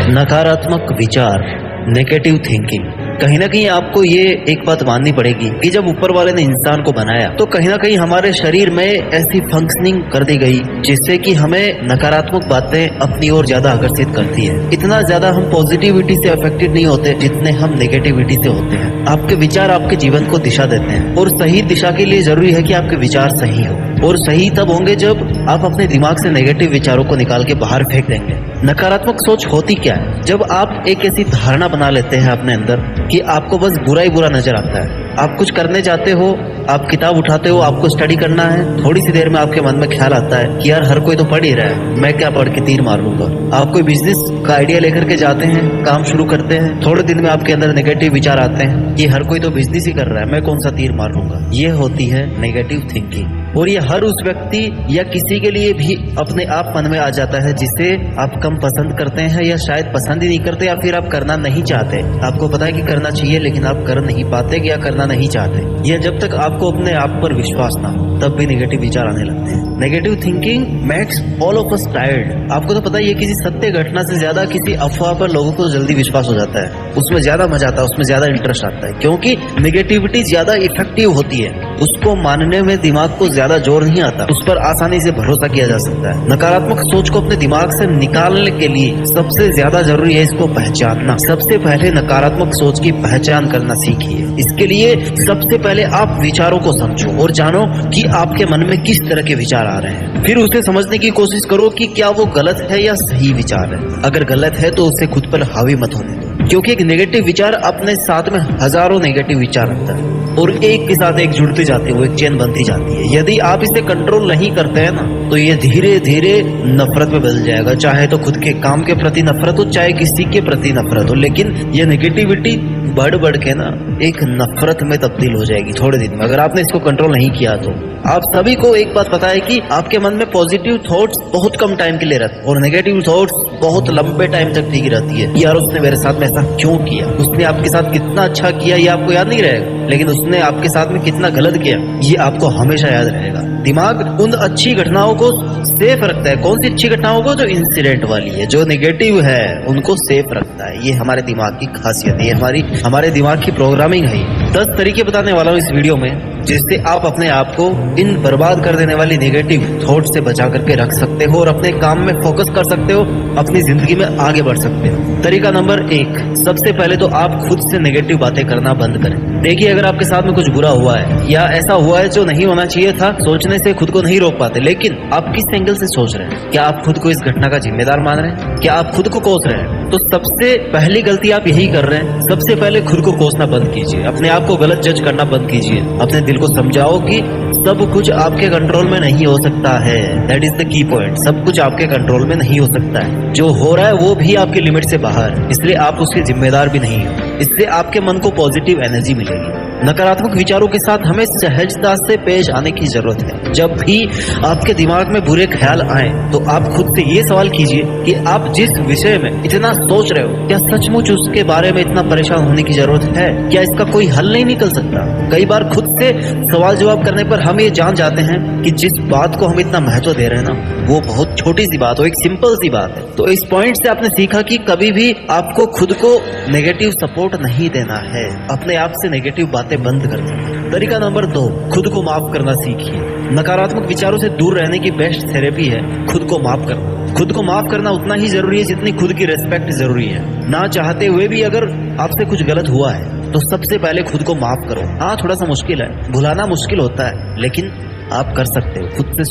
नकारात्मक विचार, negative thinking. कहीं ना कहीं आपको ये एक बात माननी पड़ेगी कि जब ऊपर वाले ने इंसान को बनाया तो कहीं ना कहीं हमारे शरीर में ऐसी फंक्शनिंग कर दी गई जिससे कि हमें नकारात्मक बातें अपनी ओर ज्यादा आकर्षित करती है। इतना ज्यादा हम पॉजिटिविटी से अफेक्टेड नहीं होते जितने हम नेगेटिविटी से होते हैं। आपके विचार आपके जीवन को दिशा देते हैं और सही दिशा के लिए जरूरी है कि आपके विचार सही हो, और सही तब होंगे जब आप अपने दिमाग से नेगेटिव विचारों को निकाल के बाहर फेंक देंगे। नकारात्मक सोच होती क्या है? जब आप एक ऐसी धारणा बना लेते हैं अपने अंदर कि आपको बस बुरा ही बुरा नजर आता है। आप कुछ करने जाते हो, आप किताब उठाते हो, आपको स्टडी करना है, थोड़ी सी देर में आपके मन में ख्याल आता है कि यार हर कोई तो पढ़ ही रहा है, मैं क्या पढ़ के तीर मार लूंगा। आप कोई बिजनेस का आइडिया लेकर के जाते हैं, काम शुरू करते हैं, थोड़े दिन में आपके अंदर नेगेटिव विचार आते हैं कि हर कोई तो बिजनेस ही कर रहा है, मैं कौन सा तीर मार लूंगा। ये होती है नेगेटिव थिंकिंग, और ये हर उस व्यक्ति या किसी के लिए भी अपने आप मन में आ जाता है जिसे आप कम पसंद करते हैं, या शायद पसंद ही नहीं करते, या फिर आप करना नहीं चाहते। आपको पता है कि करना चाहिए लेकिन आप कर नहीं पाते या करना नहीं चाहते। यह जब तक आपको अपने आप पर विश्वास ना हो तब भी नेगेटिव विचार आने लगते हैं। Negative thinking makes all of us tired. आपको तो पता ही है किसी सत्य घटना से ज्यादा किसी अफवाह पर लोगों को जल्दी विश्वास हो जाता है, उसमें ज्यादा मजा आता है, उसमें ज्यादा इंटरेस्ट आता है, क्योंकि नेगेटिविटी ज्यादा इफेक्टिव होती है। उसको मानने में दिमाग को ज्यादा जोर नहीं आता, उस पर आसानी से भरोसा किया जा सकता है। नकारात्मक सोच को अपने दिमाग से निकालने के लिए सबसे ज्यादा जरूरी है इसको पहचानना। सबसे पहले नकारात्मक सोच की पहचान करना सीखिए। इसके लिए सबसे पहले आप विचारों को समझो और जानो कि आपके मन में किस तरह के विचार आ रहे हैं। फिर उसे समझने की कोशिश करो कि क्या वो गलत है या सही विचार है। अगर गलत है तो उसे खुद पर हावी मत होने दो, क्योंकि एक नेगेटिव विचार अपने साथ में हजारों नेगेटिव विचार रखता है और एक के साथ एक जुड़ते जाते हुए एक चेन बनती जाती है। यदि आप इसे कंट्रोल नहीं करते हैं ना तो ये धीरे धीरे नफरत में बदल जाएगा। चाहे तो खुद के काम के प्रति नफरत हो, चाहे किसी के प्रति नफरत हो, लेकिन ये नेगेटिविटी बढ़ बढ़ के ना एक नफरत में तब्दील हो जाएगी थोड़े दिन में, अगर आपने इसको कंट्रोल नहीं किया तो। आप सभी को एक बात पता है कि आपके मन में पॉजिटिव थॉट्स बहुत कम टाइम के लिए रहते हैं और नेगेटिव थॉट्स बहुत लंबे टाइम तक टिकी रहती है। यार उसने मेरे साथ में ऐसा क्यों किया, उसने आपके साथ कितना अच्छा किया ये आपको याद नहीं रहेगा, लेकिन उसने आपके साथ में कितना गलत किया ये आपको हमेशा याद रहेगा। दिमाग उन अच्छी घटनाओं को सेफ रखता है। कौन सी अच्छी घटनाओं को? जो इंसिडेंट वाली है। जो नेगेटिव है उनको सेफ रखता है। ये हमारे दिमाग की खासियत है, हमारे दिमाग की प्रोग्रामिंग है। 10 तरीके बताने वाला हूँ इस वीडियो में जिससे आप अपने आप को इन बर्बाद कर देने वाली नेगेटिव थॉट से बचा करके रख सकते हो और अपने काम में फोकस कर सकते हो, अपनी जिंदगी में आगे बढ़ सकते हो। तरीका नंबर 1, सबसे पहले तो आप खुद से नेगेटिव बातें करना बंद करें। देखिए, अगर आपके साथ में कुछ बुरा हुआ है या ऐसा हुआ है जो नहीं होना चाहिए था, सोचने से खुद को नहीं रोक पाते, लेकिन आप किस एंगल से सोच रहे हैं? क्या आप खुद को इस घटना का जिम्मेदार मान रहे हैं? क्या आप खुद को कोस रहे हैं? तो सबसे पहली गलती आप यही कर रहे हैं। सबसे पहले खुद को कोसना बंद कीजिए, अपने आप को गलत जज करना बंद कीजिए। अपने दिल को समझाओ कि सब कुछ आपके कंट्रोल में नहीं हो सकता है। दैट इज द की पॉइंट। सब कुछ आपके कंट्रोल में नहीं हो सकता है। जो हो रहा है वो भी आपके लिमिट से बाहर, इसलिए आप उसके जिम्मेदार भी नहीं हो। इससे आपके मन को पॉजिटिव एनर्जी मिलेगी। नकारात्मक विचारों के साथ हमें सहजता से पेश आने की जरूरत है। जब भी आपके दिमाग में बुरे ख्याल आए तो आप खुद से ये सवाल कीजिए कि आप जिस विषय में इतना सोच रहे हो, क्या सचमुच उसके बारे में इतना परेशान होने की जरूरत है? क्या इसका कोई हल नहीं निकल सकता? कई बार खुद से सवाल जवाब करने पर हम ये जान जाते हैं कि जिस बात को हम इतना महत्व दे रहे हैं ना वो बहुत छोटी सी बात हो, एक सिंपल सी बात है। तो इस पॉइंट से आपने सीखा कि कभी भी आपको खुद को नेगेटिव सपोर्ट नहीं देना है। अपने आप से नेगेटिव बातें बंद कर दें। तरीका नंबर 2, खुद को माफ करना सीखिए। नकारात्मक विचारों से दूर रहने की बेस्ट थेरेपी है खुद को माफ करना। खुद को माफ करना उतना ही जरूरी है जितनी खुद की रेस्पेक्ट जरूरी है। ना चाहते हुए भी अगर आपसे कुछ गलत हुआ है तो सबसे पहले खुद को माफ करो। हाँ, थोड़ा सा मुश्किल है, भुलाना मुश्किल होता है, लेकिन आप कर सकते हो। खुद से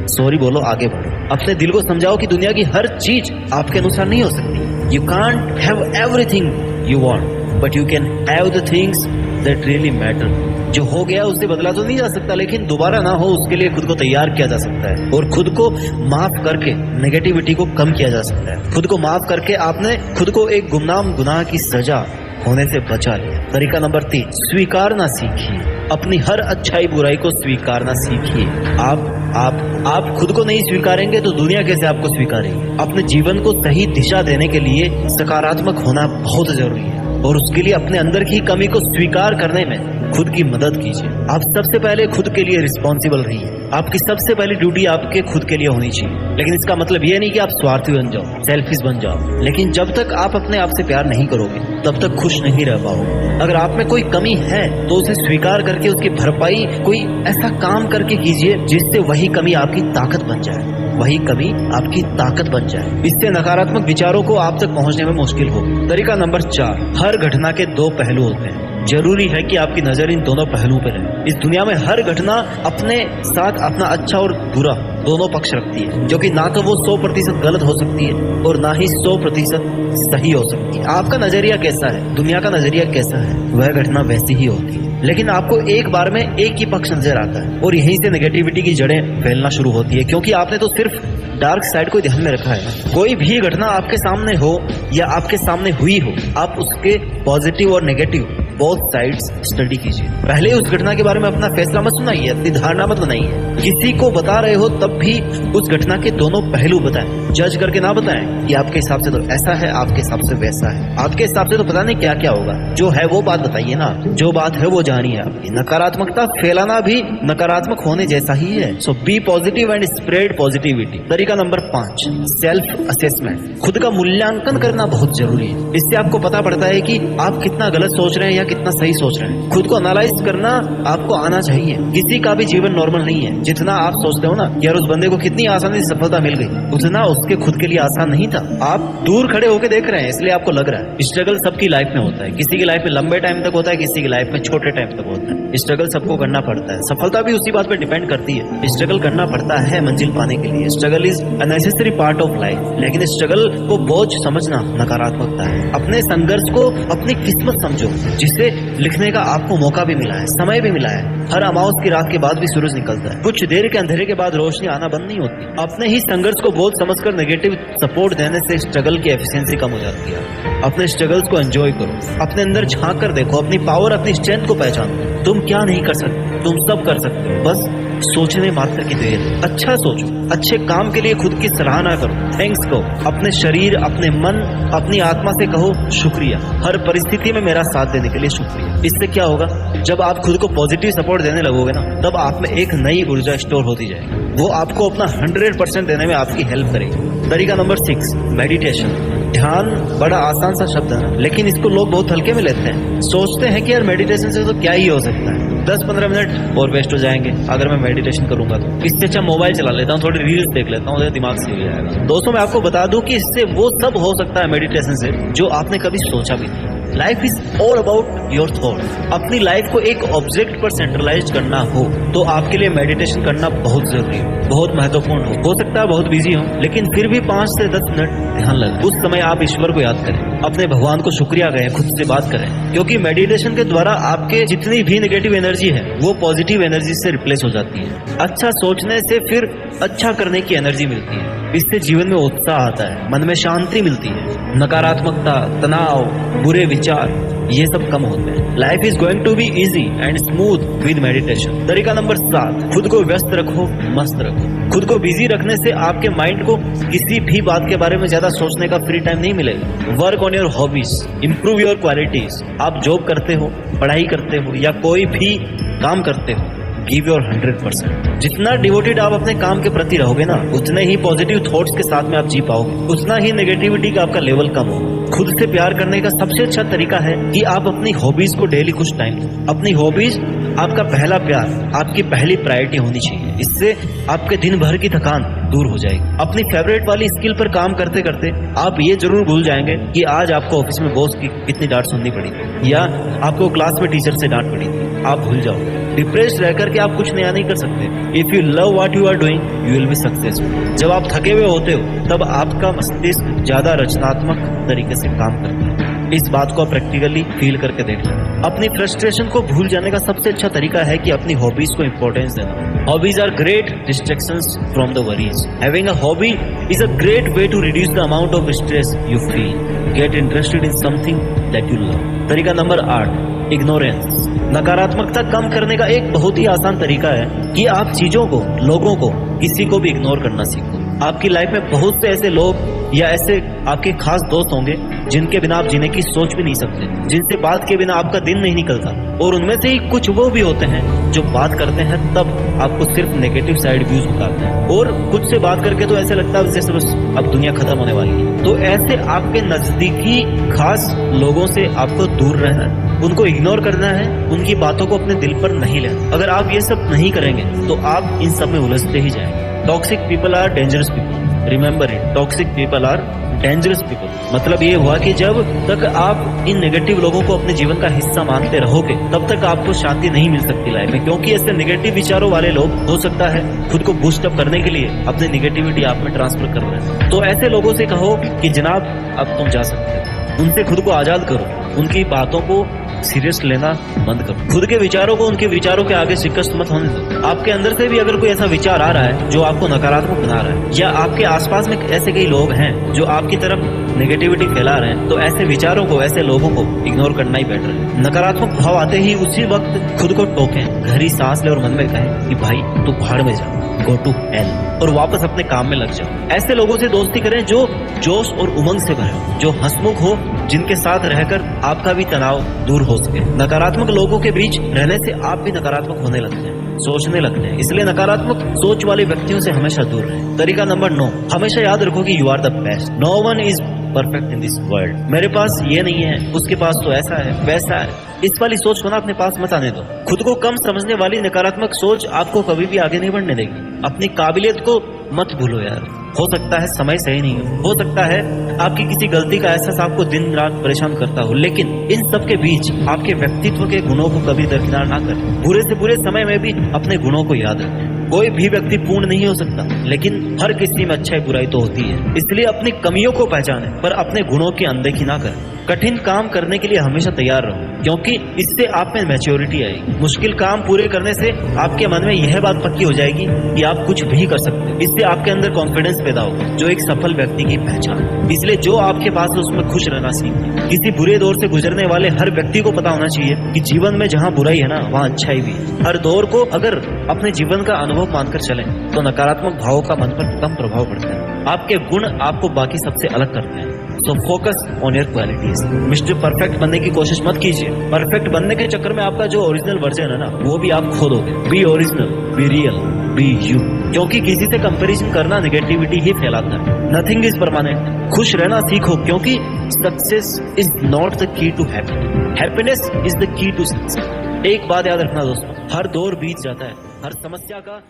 सॉरी बोलो, आगे बढ़ो। अपने दिल को समझाओ कि दुनिया की हर चीज आपके अनुसार नहीं हो सकती। You can't have everything you want, but you can have the things that really matter. जो हो गया उससे बदला तो नहीं जा सकता, लेकिन दोबारा ना हो उसके लिए खुद को तैयार किया जा सकता है और खुद को माफ करके नेगेटिविटी को कम किया जा सकता है। खुद को माफ करके आपने खुद को एक गुमनाम गुनाह की सजा होने से बचा लिया। तरीका नंबर 3, स्वीकारना सीखिए। अपनी हर अच्छाई बुराई को स्वीकारना सीखिए। आप खुद को नहीं स्वीकारेंगे तो दुनिया कैसे आपको स्वीकारेगी? अपने जीवन को सही दिशा देने के लिए सकारात्मक होना बहुत जरूरी है और उसके लिए अपने अंदर की कमी को स्वीकार करने में खुद की मदद कीजिए। आप सबसे पहले खुद के लिए रिस्पॉन्सिबल रहिए। आपकी सबसे पहली ड्यूटी आपके खुद के लिए होनी चाहिए। लेकिन इसका मतलब ये नहीं कि आप स्वार्थी बन जाओ, सेल्फिश बन जाओ। लेकिन जब तक आप अपने आप से प्यार नहीं करोगे तब तक खुश नहीं रह पाओगे। अगर आप में कोई कमी है तो उसे स्वीकार करके उसकी भरपाई कोई ऐसा काम करके कीजिए जिससे वही कमी आपकी ताकत बन जाए, वही कमी आपकी ताकत बन जाए। इससे नकारात्मक विचारों को आप तक पहुंचने में मुश्किल होगी। तरीका नंबर 4, हर घटना के 2 पहलू होते हैं। जरूरी है कि आपकी नजर इन दोनों पहलुओं पर रहे। इस दुनिया में हर घटना अपने साथ अपना अच्छा और बुरा दोनों पक्ष रखती है, जो कि ना तो वो 100% गलत हो सकती है और ना ही 100% सही हो सकती है। आपका नजरिया कैसा है, दुनिया का नजरिया कैसा है, वह घटना वैसी ही होती है। लेकिन आपको एक बार में एक ही पक्ष नजर आता है और यहीं से नेगेटिविटी की जड़ें फैलना शुरू होती है, क्योंकि आपने तो सिर्फ डार्क साइड को ध्यान में रखा है। कोई भी घटना आपके सामने हो या आपके सामने हुई हो, आप उसके पॉजिटिव और नेगेटिव बोथ साइड्स स्टडी कीजिए। पहले उस घटना के बारे में अपना फैसला मत सुनाइए, अपनी धारणा मत बनाइए। किसी को बता रहे हो तब भी उस घटना के दोनों पहलू बताएं, जज करके ना बताएं कि आपके हिसाब से तो ऐसा है, आपके हिसाब से वैसा है, आपके हिसाब से तो पता नहीं क्या क्या होगा। जो है वो बात बताइए ना, जो बात है वो जानिए। आपकी नकारात्मकता फैलाना भी नकारात्मक होने जैसा ही है। So be positive and spread positivity. तरीका नंबर 5, सेल्फ असेसमेंट। खुद का मूल्यांकन करना बहुत जरूरी है। इससे आपको पता पड़ता है कि आप कितना गलत सोच रहे हैं या कितना सही सोच रहे हैं। खुद को एनालाइज करना आपको आना चाहिए। किसी का भी जीवन नॉर्मल नहीं है। जितना आप सोचते हो ना यार उस बंदे को कितनी आसानी से सफलता मिल गई, उतना उसके खुद के लिए आसान नहीं था। आप दूर खड़े होकर देख रहे हैं इसलिए आपको लग रहा है। स्ट्रगल सबकी लाइफ में होता है, किसी की लाइफ में लंबे टाइम तक होता है, किसी की लाइफ में छोटे टाइम तक होता है। स्ट्रगल सबको करना पड़ता है। सफलता भी उसी बात पर डिपेंड करती है। स्ट्रगल करना पड़ता है मंजिल पाने के लिए। Struggle is a necessary part of life. लेकिन स्ट्रगल को बोझ समझना नकारात्मकता है। अपने संघर्ष को अपनी किस्मत समझो, जिसे लिखने का आपको मौका भी मिला है, समय भी मिला है। हर अमावस की रात के बाद भी सूरज निकलता है। कुछ देर के अंधेरे के बाद रोशनी आना बंद नहीं होती। अपने ही संघर्ष को बोझ समझकर नेगेटिव सपोर्ट देने से स्ट्रगल की एफिशिएंसी कम हो जाती है। अपने स्ट्रगल्स को एंजॉय करो, अपने अंदर झांक कर देखो, अपनी पावर अपनी स्ट्रेंथ को पहचानो। तुम क्या नहीं कर सकते, तुम सब कर सकते हो, बस सोचने मात्र की देर। अच्छा सोचो, अच्छे काम के लिए खुद की सराहना करो, थैंक्स कहो। अपने शरीर, अपने मन, अपनी आत्मा से कहो शुक्रिया, हर परिस्थिति में मेरा साथ देने के लिए शुक्रिया। इससे क्या होगा, जब आप खुद को पॉजिटिव सपोर्ट देने लगोगे ना, तब आप में एक नई ऊर्जा स्टोर होती जाएगी। वो आपको अपना 100% देने में आपकी हेल्प करेगी। तरीका नंबर 6, मेडिटेशन। ध्यान बड़ा आसान सा शब्द है, लेकिन इसको लोग बहुत हल्के में लेते हैं। सोचते हैं कि यार मेडिटेशन से तो क्या ही हो सकता है, 10-15 मिनट और वेस्ट हो जाएंगे अगर मैं मेडिटेशन करूंगा तो। इससे अच्छा मोबाइल चला लेता हूँ, थोड़ी रील्स देख लेता हूँ, दिमाग सही हो जाएगा। दोस्तों मैं आपको बता दूं कि इससे वो सब हो सकता है मेडिटेशन से जो आपने कभी सोचा भी नहीं। Life is all about your thoughts. अपनी लाइफ को एक ऑब्जेक्ट पर सेंट्रलाइज करना हो तो आपके लिए मेडिटेशन करना बहुत जरूरी है, बहुत महत्वपूर्ण हो सकता है बहुत बिजी हो, लेकिन फिर भी 5 से 10 मिनट ध्यान लगे। उस समय आप ईश्वर को याद करें, अपने भगवान को शुक्रिया कहें, खुद से बात करें, क्योंकि मेडिटेशन के द्वारा आपके जितनी भी नेगेटिव एनर्जी है वो पॉजिटिव एनर्जी से रिप्लेस हो जाती है। अच्छा सोचने से फिर अच्छा करने की एनर्जी मिलती है। इससे जीवन में उत्साह आता है, मन में शांति मिलती है, नकारात्मकता, तनाव, बुरे विचार ये सब कम होते हैं। Life is going to be easy and smooth with meditation. तरीका नंबर 7, खुद को व्यस्त रखो, मस्त रखो। खुद को बिजी रखने से आपके माइंड को किसी भी बात के बारे में ज्यादा सोचने का फ्री टाइम नहीं मिलेगा। Work on your hobbies, improve your qualities. आप जॉब करते हो, पढ़ाई करते हो या कोई भी काम करते हो, गिव योर 100%। जितना डिवोटेड आप अपने काम के प्रति रहोगे ना, उतने ही पॉजिटिव थॉट्स के साथ में आप जी पाओगे, उतना ही नेगेटिविटी का आपका लेवल कम होगा। खुद से प्यार करने का सबसे अच्छा तरीका है कि आप अपनी हॉबीज को डेली कुछ टाइम दो। अपनी हॉबीज आपका पहला प्यार, आपकी पहली प्रायोरिटी होनी चाहिए। इससे आपके दिन भर की थकान दूर हो जाएगी। अपनी फेवरेट वाली स्किल पर काम करते करते आप ये जरूर भूल जाएंगे कि आज आपको ऑफिस में बॉस की कितनी डांट सुननी पड़ी थी या आपको क्लास में टीचर से डांट पड़ी थी। आप भूल जाओ। डिप्रेस्ड रहकर के आप कुछ नया नहीं कर सकते। If you love what you are doing you will be successful. जब आप थके हुए होते हो तब आपका मस्तिष्क ज्यादा रचनात्मक तरीके से काम करता है। इस बात को आप प्रैक्टिकली फील करके देख लें। अपनी फ्रस्ट्रेशन को भूल जाने का सबसे अच्छा तरीका है कि अपनी हॉबीज को इंपॉर्टेंस देना। Hobbies are great distractions from the worries. Having a hobby is a great way to reduce the amount of stress you feel. Get interested in something that you love. तरीका number 8, ignorance. नकारात्मकता कम करने का एक बहुत ही आसान तरीका है कि आप चीजों को, लोगों को, किसी को भी इग्नोर करना सीखो। आपकी लाइफ में बहुत से ऐसे लोग या ऐसे आपके खास दोस्त होंगे जिनके बिना आप जीने की सोच भी नहीं सकते, जिनसे बात के बिना आपका दिन नहीं निकलता। और उनमें से ही कुछ वो भी होते हैं जो बात करते हैं तब आपको सिर्फ नेगेटिव साइड व्यूज बताते हैं, और कुछ से बात करके तो ऐसे लगता है जैसे बस अब दुनिया खत्म होने वाली है। तो ऐसे आपके नजदीकी खास लोगों से आपको दूर रहना है, उनको इग्नोर करना है, उनकी बातों को अपने दिल पर नहीं लेना। अगर आप ये सब नहीं करेंगे तो आप इन सब में उलझते ही जाएंगे। Toxic people are dangerous people, remember it, toxic people are dangerous people. मतलब ये हुआ कि जब तक आप इन नेगेटिव लोगों को अपने जीवन का हिस्सा मानते रहोगे तब तक आपको शांति नहीं मिल सकती लाइफ में, क्योंकि ऐसे नेगेटिव विचारों वाले लोग हो सकता है खुद को बूस्ट अप करने के लिए अपनी नेगेटिविटी आप में ट्रांसफर कर रहे हैं। तो ऐसे लोगों से कहो कि जनाब अब तुम जा सकते हो, उनसे खुद को आजाद करो, उनकी बातों को सीरियस लेना बंद करो, खुद के विचारों को उनके विचारों के आगे शिकस्त मत होने दो। आपके अंदर से भी अगर कोई ऐसा विचार आ रहा है जो आपको नकारात्मक बना रहा है, या आपके आसपास में ऐसे कई लोग हैं जो आपकी तरफ नेगेटिविटी फैला रहे हैं, तो ऐसे विचारों को, ऐसे लोगों को इग्नोर करना ही बेटर है। नकारात्मक भाव आते ही उसी वक्त खुद को टोकें, गहरी सांस ले और मन में कहें कि भाई तू भाड़ में जा, गो टू हेल, और वापस अपने काम में लग जाओ। ऐसे लोगों से दोस्ती करें जो जोश और उमंग से भरे हो, जो हंसमुख हो, जिनके साथ रहकर आपका भी तनाव दूर हो सके। नकारात्मक लोगों के बीच रहने से आप भी नकारात्मक होने लगते हैं, सोचने लगते हैं, इसलिए नकारात्मक सोच वाले व्यक्तियों से हमेशा दूर रहें। तरीका नंबर 9, हमेशा याद रखो कि you are the best, no one is perfect in this world. मेरे पास ये नहीं है, उसके पास तो ऐसा है, वैसा है, इस वाली सोच को ना अपने पास मत आने दो। खुद को कम समझने वाली नकारात्मक सोच आपको कभी भी आगे नहीं बढ़ने देगी। अपनी काबिलियत को मत भूलो यार, हो सकता है समय सही नहीं हो सकता है आपकी किसी गलती का एहसास आपको दिन रात परेशान करता हो, लेकिन इन सब के बीच आपके व्यक्तित्व के गुणों को कभी दरकिनार ना करें। बुरे से बुरे समय में भी अपने गुणों को याद रखें। कोई भी व्यक्ति पूर्ण नहीं हो सकता, लेकिन हर किसी में अच्छाई बुराई तो होती है, इसलिए अपनी कमियों को पहचानें पर अपने गुणों की अनदेखी ना करें। कठिन काम करने के लिए हमेशा तैयार रहो, क्योंकि इससे आप में मैच्योरिटी आएगी। मुश्किल काम पूरे करने से आपके मन में यह बात पक्की हो जाएगी कि आप कुछ भी कर सकते हैं। इससे आपके अंदर कॉन्फिडेंस पैदा होगा, जो एक सफल व्यक्ति की पहचान है। इसलिए जो आपके पास है उसमें खुश रहना सीखिए। किसी बुरे दौर से गुजरने वाले हर व्यक्ति को पता होना चाहिए कि जीवन में जहाँ बुराई है ना वहाँ अच्छाई भी है। हर दौर को अगर अपने जीवन का अनुभव मानकर चलें तो नकारात्मक भावों का मन पर कम प्रभाव पड़ता है। आपके गुण आपको बाकी सबसे अलग करते हैं। So focus on your qualities. Mister perfect बनने की कोशिश मत कीजिए। परफेक्ट बनने के चक्कर में आपका जो ओरिजिनल वर्जन है ना वो भी आप खो दोगे। Be original, be real, be you. क्योंकि किसी से कंपैरिजन करना नेगेटिविटी ही फैलाता है। Nothing is permanent. खुश रहना सीखो, क्योंकि success is not the key to happiness, happiness is the key to success. एक बात याद रखना दोस्तों, हर दौर बीत जाता है, हर समस्या का